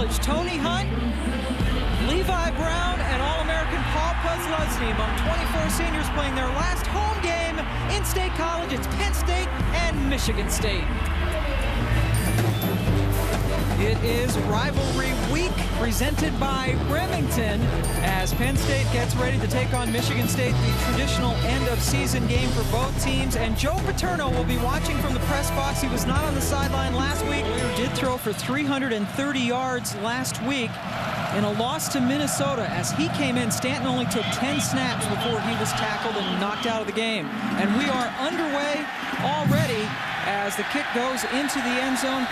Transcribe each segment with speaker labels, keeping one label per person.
Speaker 1: College. Tony Hunt, Levi Brown, and All-American Paul Posluszny among 24 seniors playing their last home game in State College. It's Penn State and Michigan State. It is rivalry week presented by Remington as Penn State gets ready to take on Michigan State, the traditional end-of-season game for both teams. And Joe Paterno will be watching from the press box. He was not on the sideline last week. He did throw for 330 yards last week in a loss to Minnesota. As he came in, Stanton only took 10 snaps before he was tackled and knocked out of the game. And we are underway already as the kick goes into the end zone.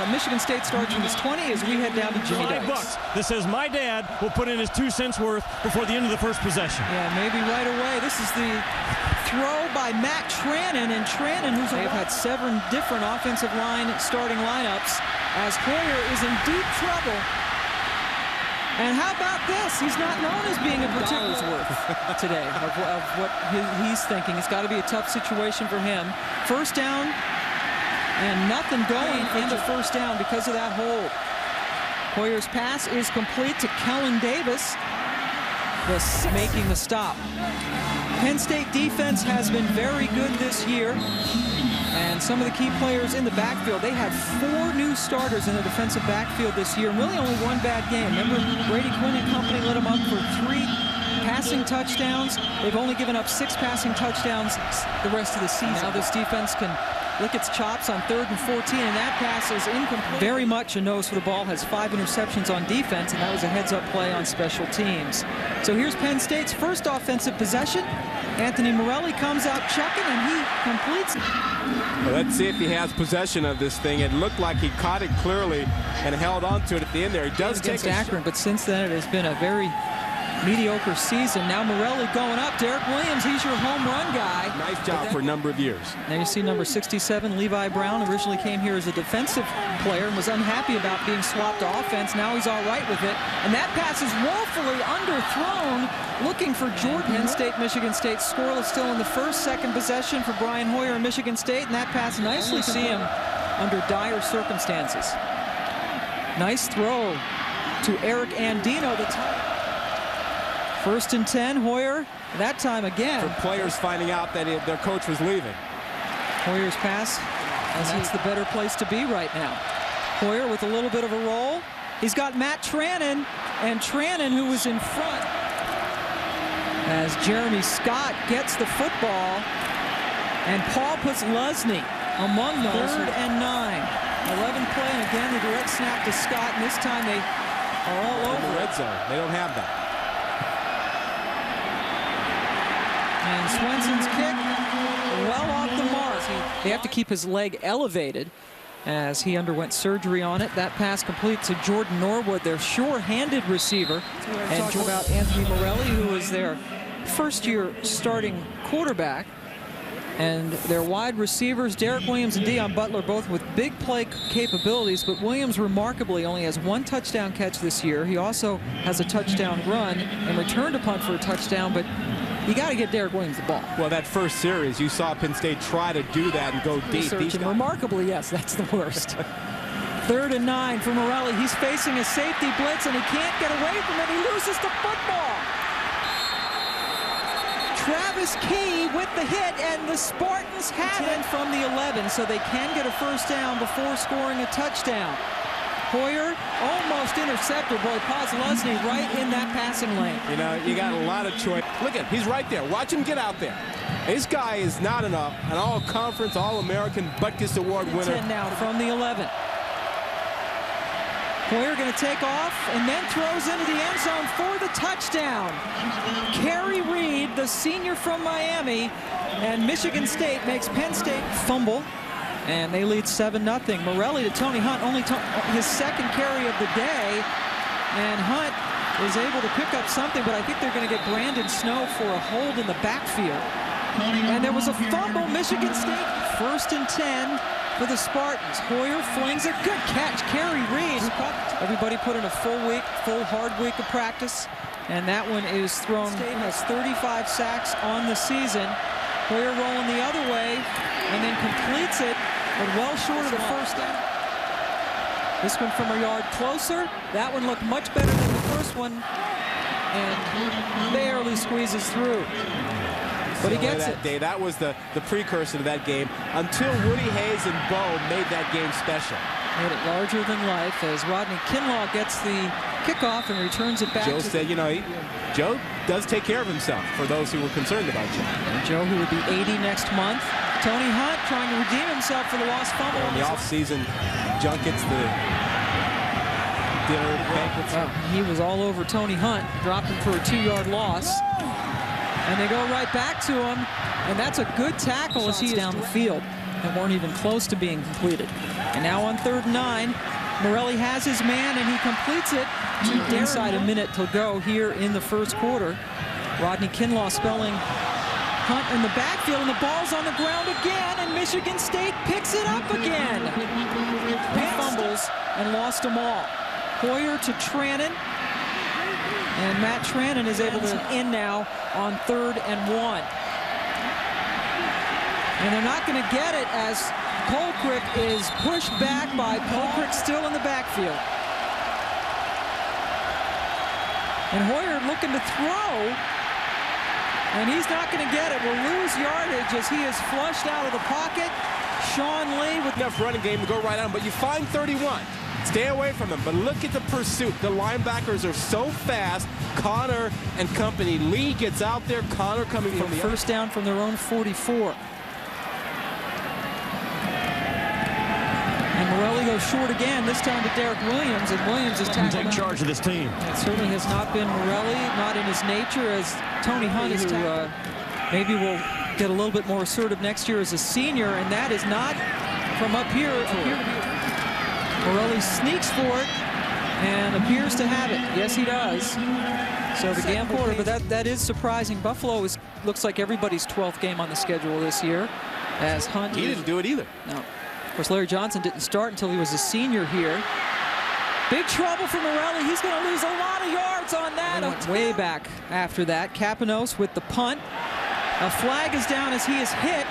Speaker 1: Michigan State starts from his 20 as we head down to Jimmy Dykes.
Speaker 2: That says my dad will put in his 2 cents worth before the end of the first possession.
Speaker 1: Yeah, maybe right away. This is the throw by Matt Trannon, and Trannon, who's they've had 7 different offensive line starting lineups, as Hoyer is in deep trouble. And how about this? He's not known as being a particular worth today of what he's thinking. It's got to be a tough situation for him. First down, and nothing going into first down because of that hold. Hoyer's pass is complete to Kellen Davis, making the stop. Penn State defense has been very good this year, and some of the key players in the backfield. They had 4 new starters in the defensive backfield this year, and really only 1 bad game. Remember, Brady Quinn and company lit them up for 3 passing touchdowns. They've only given up 6 passing touchdowns the rest of the season. Now this defense can lick its chops on 3rd and 14, and that pass is incomplete. Very much a nose for the ball, has 5 interceptions on defense, and that was a heads-up play on special teams. So here's Penn State's first offensive possession. Anthony Morelli comes out chucking, and he completes.
Speaker 3: Well, let's see if he has possession of this thing. It looked like he caught it clearly and held on to it at the end there. He does take
Speaker 1: Akron, but since then it has been a very mediocre season. Now Morelli going up. Derek Williams, he's your home run guy.
Speaker 3: Nice job for a number of years.
Speaker 1: Now you see number 67, Levi Brown, originally came here as a defensive player and was unhappy about being swapped to offense. Now he's all right with it. And that pass is woefully underthrown, looking for Jordan. Penn State, Michigan State scoreless still in the first, second possession for Brian Hoyer and Michigan State. And that pass nicely see him under dire circumstances. Nice throw to Eric Andino, the top. 1st and 10, Hoyer, that time again.
Speaker 3: For players finding out that their coach was leaving.
Speaker 1: Hoyer's pass, as that's the better place to be right now. Hoyer with a little bit of a roll. He's got Matt Trannon, and Trannon, who was in front, as Jeremy Scott gets the football, and Paul Posluszny among those. 3rd and 9. 11 play, and again the direct snap to Scott, and this time they are all over
Speaker 3: the red zone. They don't have that.
Speaker 1: And Swenson's kick, well off the mark. They have to keep his leg elevated as he underwent surgery on it. That pass complete to Jordan Norwood, their sure-handed receiver. And talk about Anthony Morelli, who was their first-year starting quarterback. And their wide receivers, Derek Williams and Deion Butler, both with big play capabilities, but Williams remarkably only has 1 touchdown catch this year. He also has a touchdown run and returned a punt for a touchdown, but you got to get Derek Williams the ball.
Speaker 3: Well, that first series, you saw Penn State try to do that and go deep.
Speaker 1: Remarkably, yes, that's the worst. 3rd and 9 for Morelli. He's facing a safety blitz, and he can't get away from it. He loses the football. Travis Key with the hit, and the Spartans have it from the 11, so they can get a first down before scoring a touchdown. Hoyer almost intercepted. Boy, Posluszny right in that passing lane.
Speaker 3: You know, you got a lot of choice. Look at him, he's right there. Watch him get out there. This guy is not an all-conference, all-American Butkus Award winner.
Speaker 1: 10 now from the 11. Hoyer going to take off and then throws into the end zone for the touchdown. Kerry Reed, the senior from Miami, and Michigan State makes Penn State fumble. And they lead 7-0. Morelli to Tony Hunt, only his 2nd carry of the day. And Hunt is able to pick up something, but I think they're going to get Brandon Snow for a hold in the backfield. And there was a fumble. Michigan State, 1st and 10 for the Spartans. Hoyer flings a good catch. Kerry Reed. Everybody put in a full hard week of practice. And that one is thrown. State has 35 sacks on the season. Hoyer rolling the other way and then completes it, but well short of the first down. This one from a yard closer. That one looked much better than the first one, and barely squeezes through. But he gets it.
Speaker 3: Day. That was the precursor to that game until Woody Hayes and Bo made that game special.
Speaker 1: Made it larger than life as Rodney Kinlaw gets the kickoff and returns it back.
Speaker 3: Joe said, you know, Joe does take care of himself for those who were concerned about Joe.
Speaker 1: And Joe, who would be 80 next month. Tony Hunt trying to redeem himself for the lost fumble.
Speaker 3: On the off-season junkets, the dinner banquets.
Speaker 1: Well, he was all over Tony Hunt, dropped him for a 2-yard loss. And they go right back to him, and that's a good tackle as he's down the field. And weren't even close to being completed. And now on 3rd and 9, Morelli has his man, and he completes it inside a minute to go here in the first quarter. Rodney Kinlaw spelling Hunt in the backfield, and the ball's on the ground again, and Michigan State picks it up again. He fumbles and lost them all. Hoyer to Trannon, and Matt Trannon is able to in now on 3rd and 1. And they're not going to get it as Colquitt is pushed back by Colquitt still in the backfield. And Hoyer looking to throw, and he's not going to get it. Will lose yardage as he is flushed out of the pocket. Sean Lee with
Speaker 3: enough running game to go right on, but you find 31. Stay away from them, but look at the pursuit. The linebackers are so fast. Connor and company. Lee gets out there. Connor coming from the
Speaker 1: first down from their own 44. And Morelli goes short again, this time to Derek Williams, and Williams is tackled.
Speaker 2: Take charge of this team.
Speaker 1: It certainly has not been Morelli, not in his nature, as Tony Hunt is who maybe will get a little bit more assertive next year as a senior, and that is not from up here. Morelli sneaks for it and appears to have it. Yes, he does. So the game quarter, but that is surprising. Buffalo looks like everybody's 12th game on the schedule this year, as Hunt.
Speaker 3: He didn't do it either.
Speaker 1: No. Of course, Larry Johnson didn't start until he was a senior here. Big trouble for Morelli. He's going to lose a lot of yards on that. Went way back after that. Capanos with the punt. A flag is down as he is hit.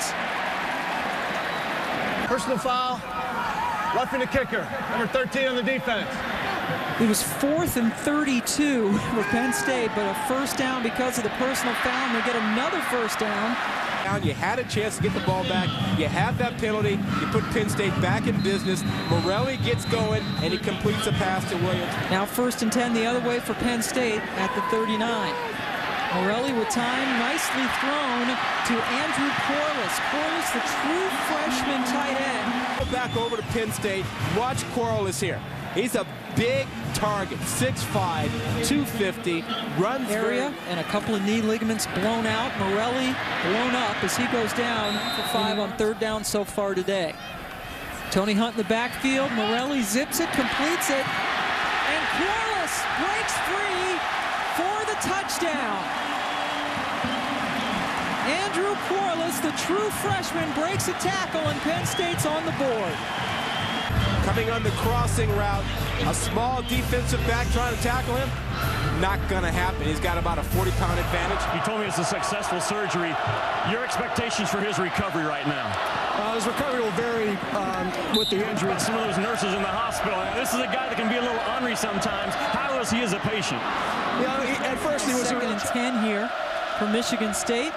Speaker 4: Personal foul. Roughing the kicker. Number 13 on the defense.
Speaker 1: It was 4th and 32 for Penn State, but a first down because of the personal foul, and they get another first down.
Speaker 3: You had a chance to get the ball back. You have that penalty. You put Penn State back in business. Morelli gets going, and he completes a pass to Williams.
Speaker 1: Now 1st and 10 the other way for Penn State at the 39. Morelli with time, nicely thrown to Andrew Corliss. Corliss, the true freshman tight end.
Speaker 3: Back over to Penn State. Watch Corliss here. He's a big target, 6'5", 250, runs
Speaker 1: area, and a couple of knee ligaments blown out. Morelli blown up as he goes down for 5 on 3rd down so far today. Tony Hunt in the backfield. Morelli zips it, completes it, and Corliss breaks free for the touchdown. Andrew Corliss, the true freshman, breaks a tackle, and Penn State's on the board.
Speaker 3: Coming on the crossing route, a small defensive back trying to tackle him. Not going to happen. He's got about a 40-pound advantage.
Speaker 2: You told me it's a successful surgery. Your expectations for his recovery right now?
Speaker 5: His recovery will vary with the injury.
Speaker 2: Some of those nurses in the hospital. This is a guy that can be a little ornery sometimes. How is he as a patient?
Speaker 5: Yeah, at first he was
Speaker 1: 2nd and 10 here for Michigan State.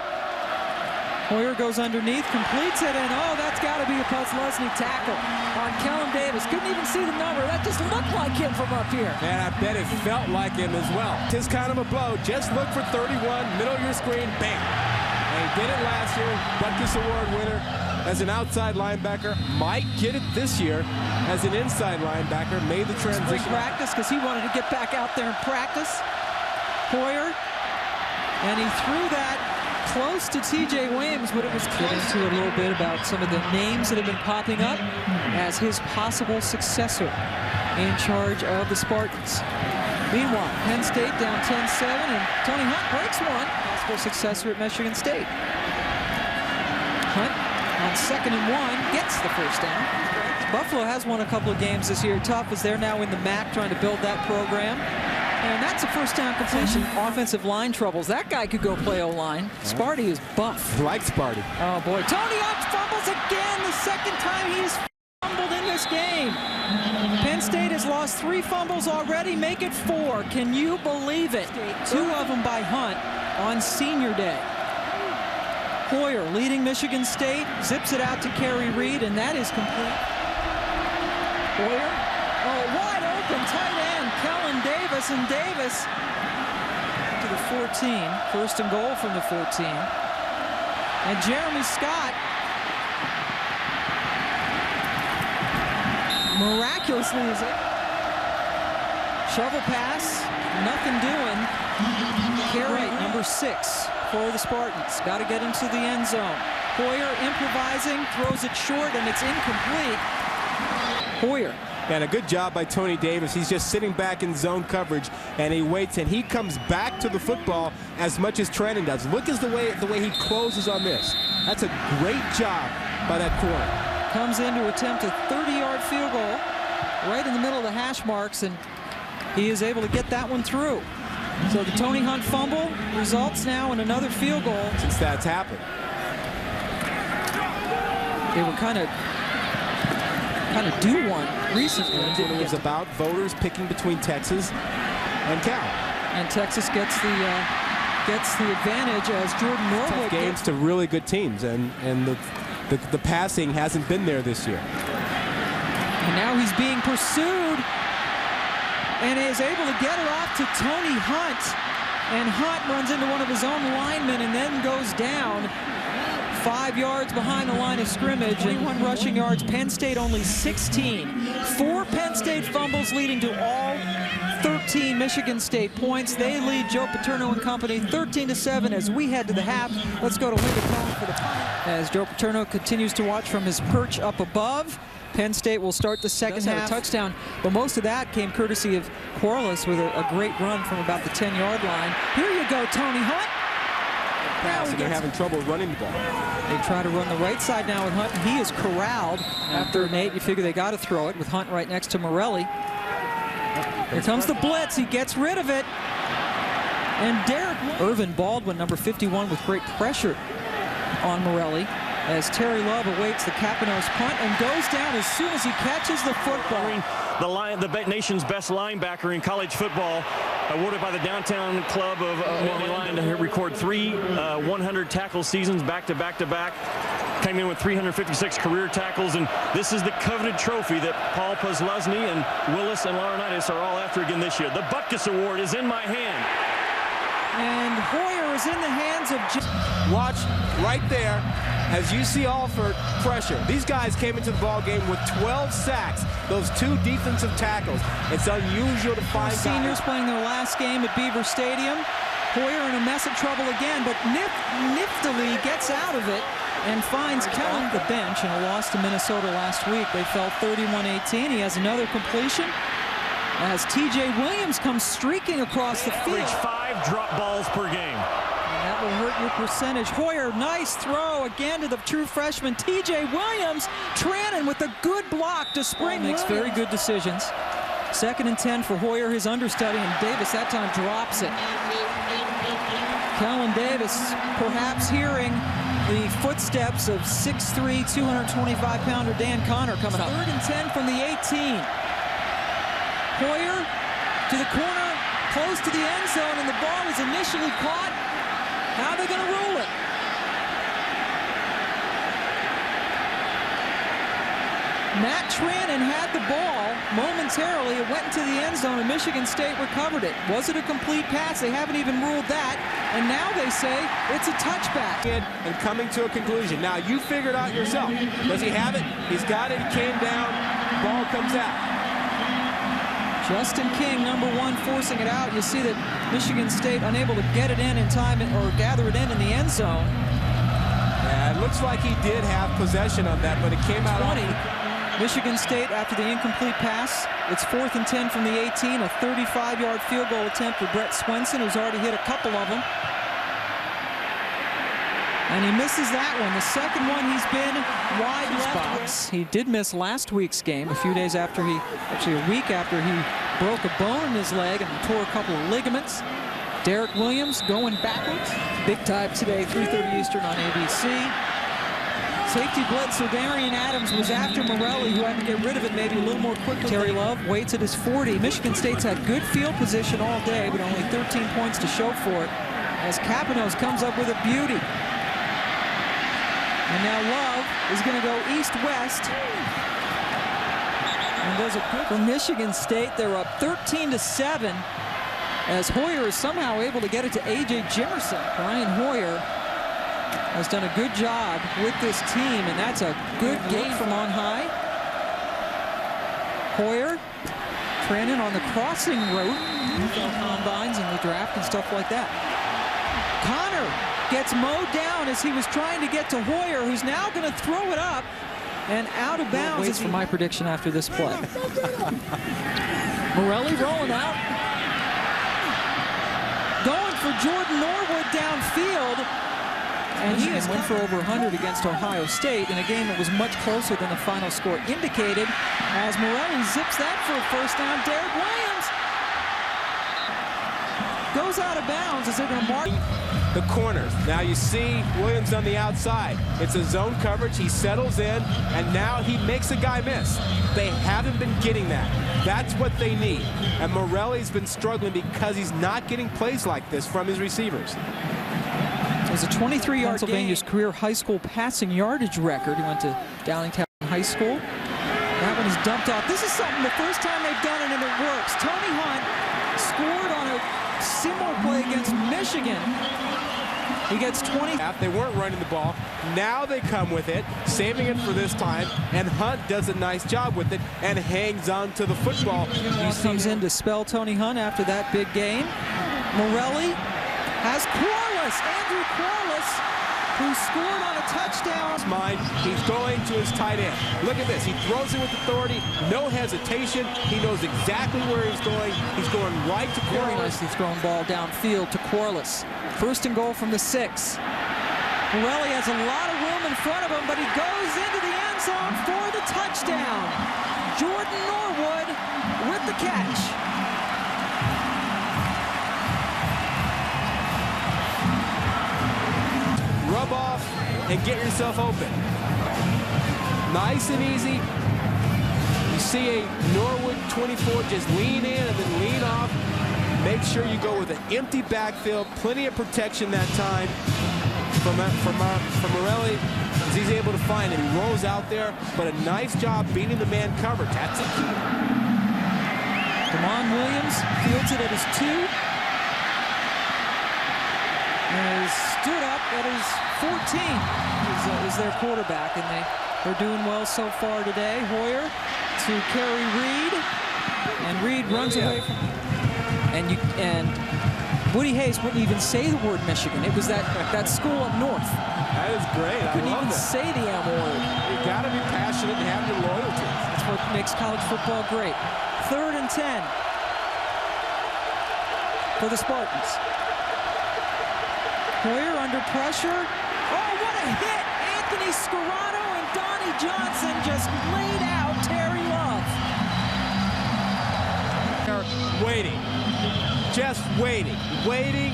Speaker 1: Hoyer goes underneath, completes it, and oh, that's got to be a Leslie tackle on Kellen Davis. Couldn't even see the number. That just looked like him from up here.
Speaker 3: And I bet it felt like him as well. Just kind of a blow. Just look for 31, middle of your screen, bam. And he did it last year. Butkus Award winner as an outside linebacker. Might get it this year as an inside linebacker. Made the transition.
Speaker 1: Practice because he wanted to get back out there and practice. Hoyer, and he threw that close to T.J. Williams, but it was get into a little bit about some of the names that have been popping up as his possible successor in charge of the Spartans. Meanwhile, Penn State down 10-7, and Tony Hunt breaks one. Possible successor at Michigan State. Hunt on 2nd and 1 gets the first down. Buffalo has won a couple of games this year. Tough as they're now in the MAC trying to build that program. And that's a first down completion. Offensive line troubles. That guy could go play O-line. Sparty is buff.
Speaker 3: Like Sparty.
Speaker 1: Oh, boy. Tony Hunt fumbles again. The 2nd time he's fumbled in this game. Penn Penn State has lost 3 fumbles already, make it 4. Can you believe it? 2 of them by Hunt on senior day. Hoyer leading Michigan State, zips it out to Kerry Reed, and that is complete. Hoyer, wide open, tight end, Kellen Davis, and Davis to the 14, first and goal from the 14. And Jeremy Scott miraculously is it. Shovel pass, nothing doing. Carry number 6 for the Spartans. Got to get into the end zone. Hoyer improvising, throws it short, and it's incomplete. Hoyer.
Speaker 3: And a good job by Tony Davis. He's just sitting back in zone coverage, and he waits, and he comes back to the football as much as Trenton does. Look at the way he closes on this. That's a great job by that corner.
Speaker 1: Comes in to attempt a 30-yard field goal right in the middle of the hash marks, and he is able to get that one through. So the Tony Hunt fumble results now in another field goal.
Speaker 3: Since that's happened.
Speaker 1: They were kind of due one recently.
Speaker 3: It was about voters picking between Texas and Cal.
Speaker 1: And Texas gets the advantage as Jordan Norwood.
Speaker 3: Tough games to really good teams, and the passing hasn't been there this year.
Speaker 1: And now he's being pursued and is able to get it off to Tony Hunt. And Hunt runs into one of his own linemen and then goes down 5 yards behind the line of scrimmage. 21 rushing yards. Penn State only 16. 4 Penn State fumbles leading to all 13 Michigan State points. They lead Joe Paterno and company 13-7 as we head to the half. Let's go to Linda Cohn for the punt. As Joe Paterno continues to watch from his perch up above. Penn State will start the second half. A touchdown, but most of that came courtesy of Corliss with a great run from about the 10-yard line. Here you go, Tony Hunt.
Speaker 3: Pass, and they're having trouble running the ball.
Speaker 1: They try to run the right side now with Hunt. He is corralled after Nate. You figure they got to throw it with Hunt right next to Morelli. Here comes the blitz. He gets rid of it. And Derek Irvin Baldwin, number 51, with great pressure on Morelli as Terry Love awaits the Capinos punt and goes down as soon as he catches the football.
Speaker 2: The nation's best linebacker in college football, awarded by the Downtown Club of Nittany Lions to record 3 100 tackle seasons back to back to back. Came in with 356 career tackles, and this is the coveted trophy that Paul Posluszny and Willis and Laurinaitis are all after again this year. The Butkus Award is in my hand.
Speaker 1: And Hoyer is in the hands of
Speaker 3: Watch right there as you see Alford pressure. These guys came into the ball game with 12 sacks. Those 2 defensive tackles. It's unusual to find
Speaker 1: seniors playing their last game at Beaver Stadium. Hoyer in a mess of trouble again, but niftily gets out of it and finds Kellen the bench in a loss to Minnesota last week. They fell 31-18. He has another completion as T.J. Williams comes streaking across the field.
Speaker 2: Average 5 drop balls per game.
Speaker 1: And that will hurt your percentage. Hoyer, nice throw again to the true freshman T.J. Williams. Trannon with a good block to spring. Makes very good decisions. 2nd and 10 for Hoyer, his understudy, and Davis that time drops it. Kellen Davis perhaps hearing the footsteps of 6'3", 225-pounder Dan Connor coming up. 3rd and 10 from the 18. Hoyer to the corner, close to the end zone, and the ball was initially caught. How are they going to rule it? Matt Trannon had the ball momentarily. It went into the end zone, and Michigan State recovered it. Was it a complete pass? They haven't even ruled that. And now they say it's a touchback.
Speaker 3: And coming to a conclusion. Now, you figured out yourself. Does he have it? He's got it. He came down. Ball comes out.
Speaker 1: Justin King, number 1, forcing it out. You see that Michigan State unable to get it in time or gather it in the end zone.
Speaker 3: Yeah, it looks like he did have possession of that, but it came out
Speaker 1: 20. Michigan State after the incomplete pass. It's 4th and 10 from the 18. A 35-yard field goal attempt for Brett Swenson, who's already hit a couple of them. And he misses that one. The second one he's been wide left. He did miss last week's game, a few days after actually a week after he broke a bone in his leg and tore a couple of ligaments. Derek Williams going backwards. Big time today, 3:30 Eastern on ABC. Safety blitz, so Darian Adams was after Morelli, who had to get rid of it maybe a little more quickly. Terry Love waits at his 40. Michigan State's had good field position all day, but only 13 points to show for it, as Capanos comes up with a beauty. And now Love is going to go east-west. And does a good for Michigan State. They're up 13-7, as Hoyer is somehow able to get it to A.J. Jimerson. Brian Hoyer has done a good job with this team, and that's a good gain from on high. Hoyer, Trannon on the crossing route. Combines in the draft and stuff like that. Connor gets mowed down as he was trying to get to Hoyer, who's now going to throw it up and out of bounds. Waits for my prediction after this play. Morelli rolling out. Going for Jordan Norwood downfield. And he went for over 100 against Ohio State in a game that was much closer than the final score indicated, as Morelli zips that for a first down. Derek Williams goes out of bounds as they're going to mark
Speaker 3: the corners. Now you see Williams on the outside. It's a zone coverage. He settles in, and now he makes a guy miss. They haven't been getting that. That's what they need. And Morelli's been struggling because he's not getting plays like this from his receivers.
Speaker 1: It was a 23-yard Pennsylvania's career high school passing yardage record. He went to Downingtown High School. That one is dumped off. This is something the first time they've done it, and it works. Tony Hunt scored on a similar play against Michigan. He gets 20.
Speaker 3: They weren't running the ball. Now they come with it, saving it for this time, and Hunt does a nice job with it and hangs on to the football.
Speaker 1: He comes in to spell Tony Hunt after that big game. Morelli has Corliss, Andrew Corliss, who scored on a touchdown.
Speaker 3: He's going to his tight end. Look at this. He throws it with authority, no hesitation. He knows exactly where he's going. He's going right to Corliss.
Speaker 1: Very nicely thrown ball downfield to Corliss. First and goal from the 6. Morelli has a lot of room in front of him, but he goes into the end zone for the touchdown. Jordan Norwood with the catch.
Speaker 3: Rub off and get yourself open. Nice and easy. You see a Norwood 24 just lean in and then lean off. Make sure you go with an empty backfield, plenty of protection that time from Morelli, as he's able to find it. He rolls out there, but a nice job beating the man coverage. That's a key.
Speaker 1: Damon Williams fields it at his 2. And stood up at his 14 is their quarterback, and they're doing well so far today. Hoyer to carry Reed, and Reed runs away from him. And Woody Hayes wouldn't even say the word Michigan. It was that school up north.
Speaker 3: That is great. I
Speaker 1: couldn't
Speaker 3: love
Speaker 1: even say the M word.
Speaker 3: You got to be passionate and have your loyalty.
Speaker 1: That's what makes college football great. 3rd and 10 for the Spartans. Hoyer under pressure. Oh, what a hit! Anthony Scarano and Donnie Johnson just laid out Terry Love.
Speaker 3: Waiting. Just waiting,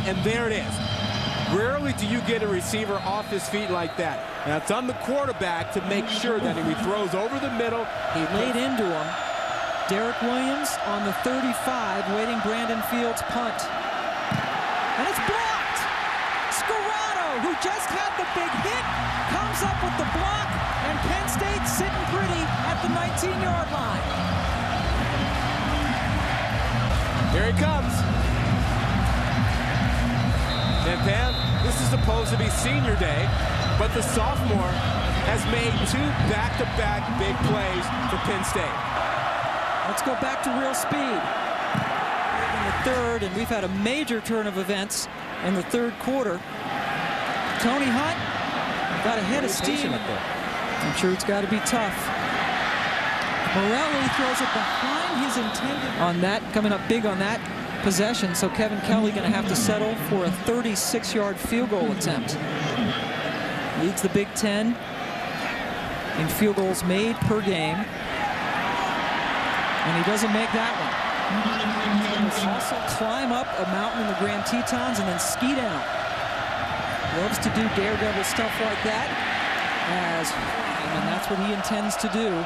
Speaker 3: and there it is. Rarely do you get a receiver off his feet like that. Now it's on the quarterback to make sure that if he throws over the middle,
Speaker 1: he laid into him. Derek Williams on the 35, waiting Brandon Fields' punt. And it's blocked! Scarano, who just had the big hit, comes up with the block, and Penn State sitting pretty at the 19-yard line.
Speaker 3: Here he comes. And Pam, this is supposed to be senior day, but the sophomore has made 2 back-to-back big plays for Penn State.
Speaker 1: Let's go back to real speed. In the 3rd, and we've had a major turn of events in the 3rd quarter. Tony Hunt got a head of steam. I'm sure it's got to be tough. Morelli throws it behind his intended on that, coming up big on that possession, so Kevin Kelly going to have to settle for a 36-yard field goal attempt. Leads the Big Ten in field goals made per game, and he doesn't make that one. He also climb up a mountain in the Grand Tetons and then ski down. Loves to do daredevil stuff like that. And that's what he intends to do.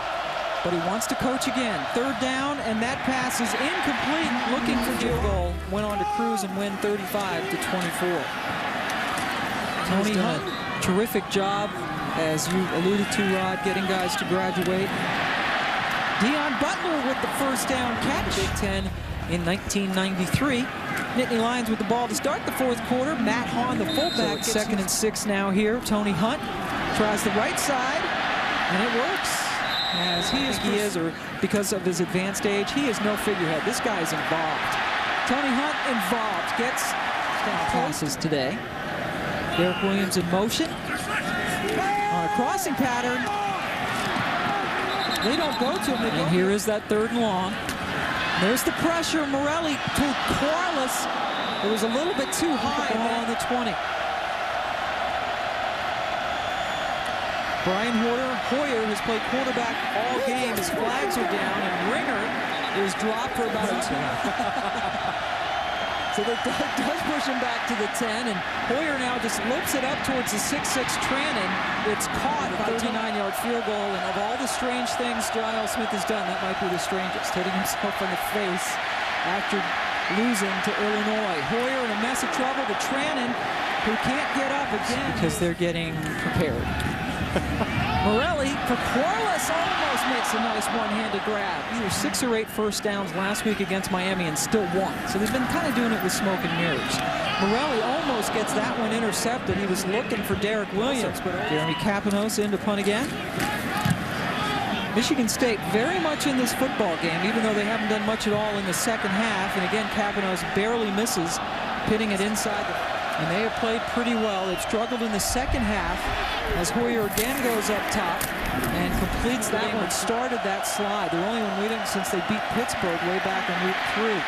Speaker 1: But he wants to coach again. Third down, and that pass is incomplete. Looking for field goal. Went on to cruise and win 35-24. Tony Hunt, terrific job, as you alluded to, Rod, getting guys to graduate. Deion Butler with the first down catch. Big Ten in 1993. Nittany Lions with the ball to start the fourth quarter. Matt Hahn, the fullback, so 2nd and 6 now here. Tony Hunt tries the right side, and it works. As he is, or because of his advanced age, he is no figurehead. This guy is involved. Tony Hunt involved. Gets passes today. Derek Williams in motion. On a crossing pattern. They don't go to him. And here is that 3rd and long. There's the pressure. Morelli to Corliss. It was a little bit too high. Ball on the 20. Brian Hoyer has played quarterback all game. His flags are down, and Ringer is dropped for about a 2. So that does push him back to the 10, and Hoyer now just loops it up towards the 6'6" Trannon. It's caught for a 39-yard field goal, and of all the strange things Giles Smith has done, that might be the strangest, hitting himself in the face after losing to Illinois. Hoyer in a mess of trouble to Trannon, who can't get up again because they're getting prepared. Morelli for Corliss almost makes a nice one-handed grab. Either 6 or 8 first downs last week against Miami and still won. So they've been kind of doing it with smoke and mirrors. Morelli almost gets that one intercepted. He was looking for Derek Williams, but Jeremy Capanos in to punt again. Michigan State very much in this football game, even though they haven't done much at all in the second half. And again, Capanos barely misses, pitting it inside the... And they have played pretty well. They've struggled in the second half as Hoyer again goes up top and completes that one. Started that slide. The only one we didn't since they beat Pittsburgh way back in week 3.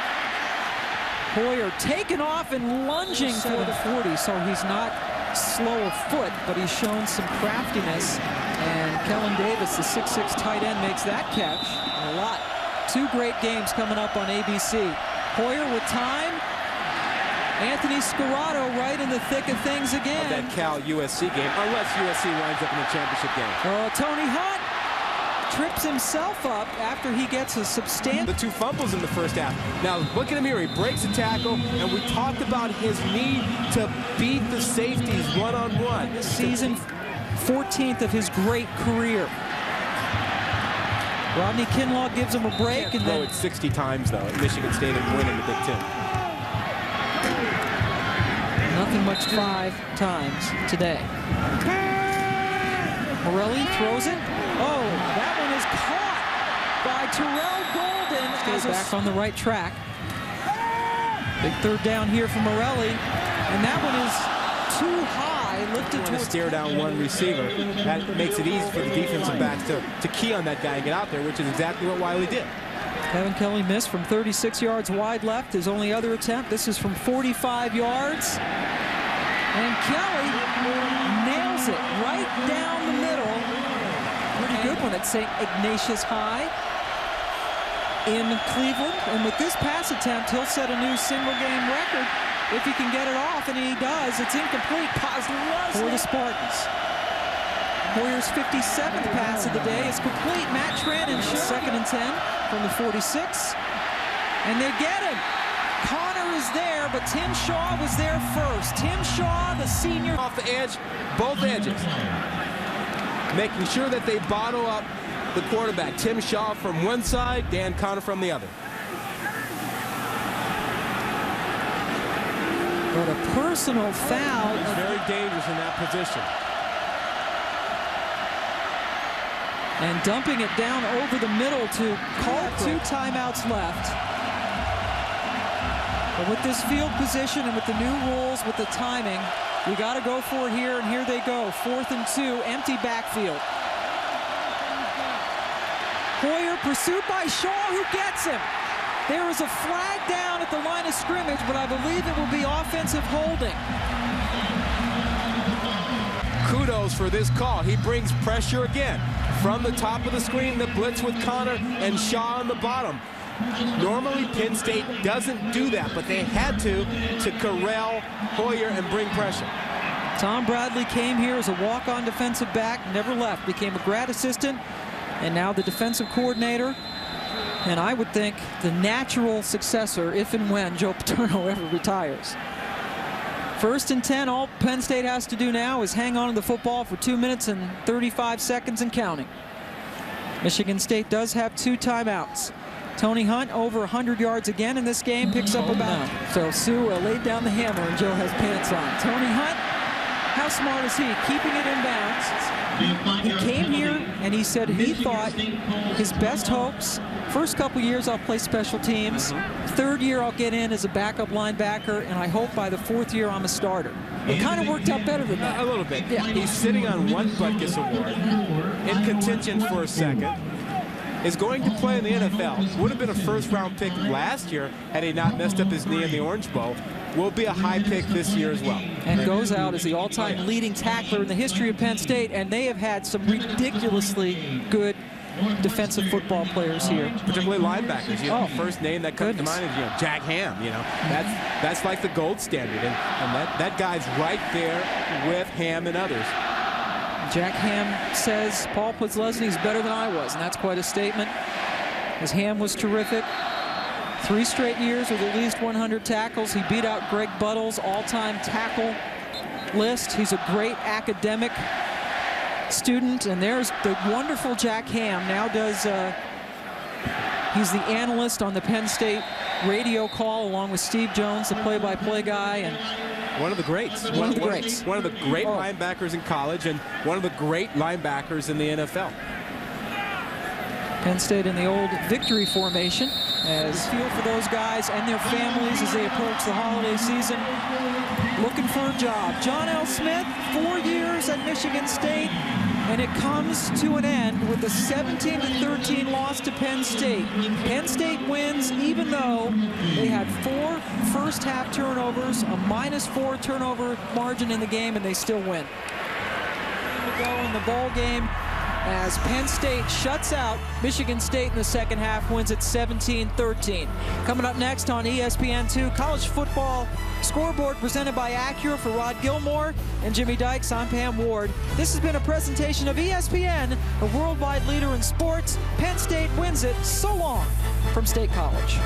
Speaker 1: Hoyer taken off and lunging for the 40. So he's not slow of foot, but he's shown some craftiness. And Kellen Davis, the 6'6" tight end, makes that catch. A lot. 2 great games coming up on ABC. Hoyer with time. Anthony Scarrato right in the thick of things again.
Speaker 3: Of that Cal-USC game, unless USC winds up in the championship game.
Speaker 1: Oh, Tony Hunt trips himself up after he gets a substantial...
Speaker 3: The 2 fumbles in the first half. Now, look at him here. He breaks a tackle, and we talked about his need to beat the safeties one-on-one.
Speaker 1: This season, 14th of his great career. Rodney Kinlaw gives him a break, and then...
Speaker 3: it 60 times, though, at Michigan State and win in the Big Ten.
Speaker 1: Nothing much 5 times today. Morelli throws it. Oh, that one is caught by Terrell Golden. As back on the right track. Big 3rd down here for Morelli. And that one is too high, lifted
Speaker 3: to stare down one receiver. That makes it easy for the defensive backs to key on that guy and get out there, which is exactly what Wiley did.
Speaker 1: Kevin Kelly missed from 36 yards wide left. His only other attempt. This is from 45 yards. And Kelly nails it right down the middle. Pretty good one at St. Ignatius High in Cleveland. And with this pass attempt, he'll set a new single-game record if he can get it off, and he does. It's incomplete for the Spartans. Hoyer's 57th pass of the day is complete. Matt Trannon, 2nd and 10 from the 46. And they get him. Connor is there, but Tim Shaw was there first. Tim Shaw, the senior.
Speaker 3: Off the edge, both edges. Making sure that they bottle up the quarterback. Tim Shaw from one side, Dan Connor from the other.
Speaker 1: But a personal foul.
Speaker 3: Very dangerous in that position.
Speaker 1: And dumping it down over the middle to call 2 timeouts left. But with this field position and with the new rules, with the timing, we got to go for it here, and here they go. 4th and 2, empty backfield. Hoyer pursued by Shaw, who gets him. There is a flag down at the line of scrimmage, but I believe it will be offensive holding.
Speaker 3: Kudos for this call. He brings pressure again. From the top of the screen, the blitz with Connor and Shaw on the bottom. Normally, Penn State doesn't do that, but they had to corral Hoyer and bring pressure.
Speaker 1: Tom Bradley came here as a walk-on defensive back, never left, became a grad assistant, and now the defensive coordinator. And I would think the natural successor if and when Joe Paterno ever retires. 1st and 10, all Penn State has to do now is hang on to the football for 2 minutes and 35 seconds and counting. Michigan State does have 2 timeouts. Tony Hunt over 100 yards again in this game, picks up about. So Sue laid down the hammer and Joe has pants on. Tony Hunt, how smart is he? Keeping it in bounds. He came here and he said he thought his best hopes, first couple years I'll play special teams, 3rd year I'll get in as a backup linebacker, and I hope by the 4th year I'm a starter. It kind of worked out better than that.
Speaker 3: A little bit.
Speaker 1: Yeah.
Speaker 3: He's sitting on 1 Butkus Award, in contention for a second, is going to play in the NFL. Would have been a 1st-round pick last year had he not messed up his knee in the Orange Bowl. Will be a high pick this year as well.
Speaker 1: And goes out as the all-time leading tackler in the history of Penn State, and they have had some ridiculously good defensive football players here.
Speaker 3: Particularly linebackers. You know, the first name that comes to mind is, Jack Ham. That's like the gold standard, and that guy's right there with Ham and others.
Speaker 1: Jack Ham says Paul Podlesny is better than I was, and that's quite a statement, as Ham was terrific. 3 straight years with at least 100 tackles. He beat out Greg Buttle's all-time tackle list. He's a great academic student, and there's the wonderful Jack Ham. Now he's the analyst on the Penn State radio call along with Steve Jones, the play-by-play guy, and
Speaker 3: one of the greats. One of the greats. One of the great linebackers in college and one of the great linebackers in the NFL.
Speaker 1: Penn State in the old victory formation, as feel for those guys and their families as they approach the holiday season, looking for a job. John L. Smith, 4 years at Michigan State, and it comes to an end with a 17-13 loss to Penn State. Penn State wins even though they had 4 first-half turnovers, a -4 turnover margin in the game, and they still win. To go in the bowl game, as Penn State shuts out Michigan State in the 2nd half, wins it 17-13. Coming up next on ESPN2, college football scoreboard presented by Acura. For Rod Gilmore and Jimmy Dykes, I'm Pam Ward. This has been a presentation of ESPN, the worldwide leader in sports. Penn State wins it. So long from State College.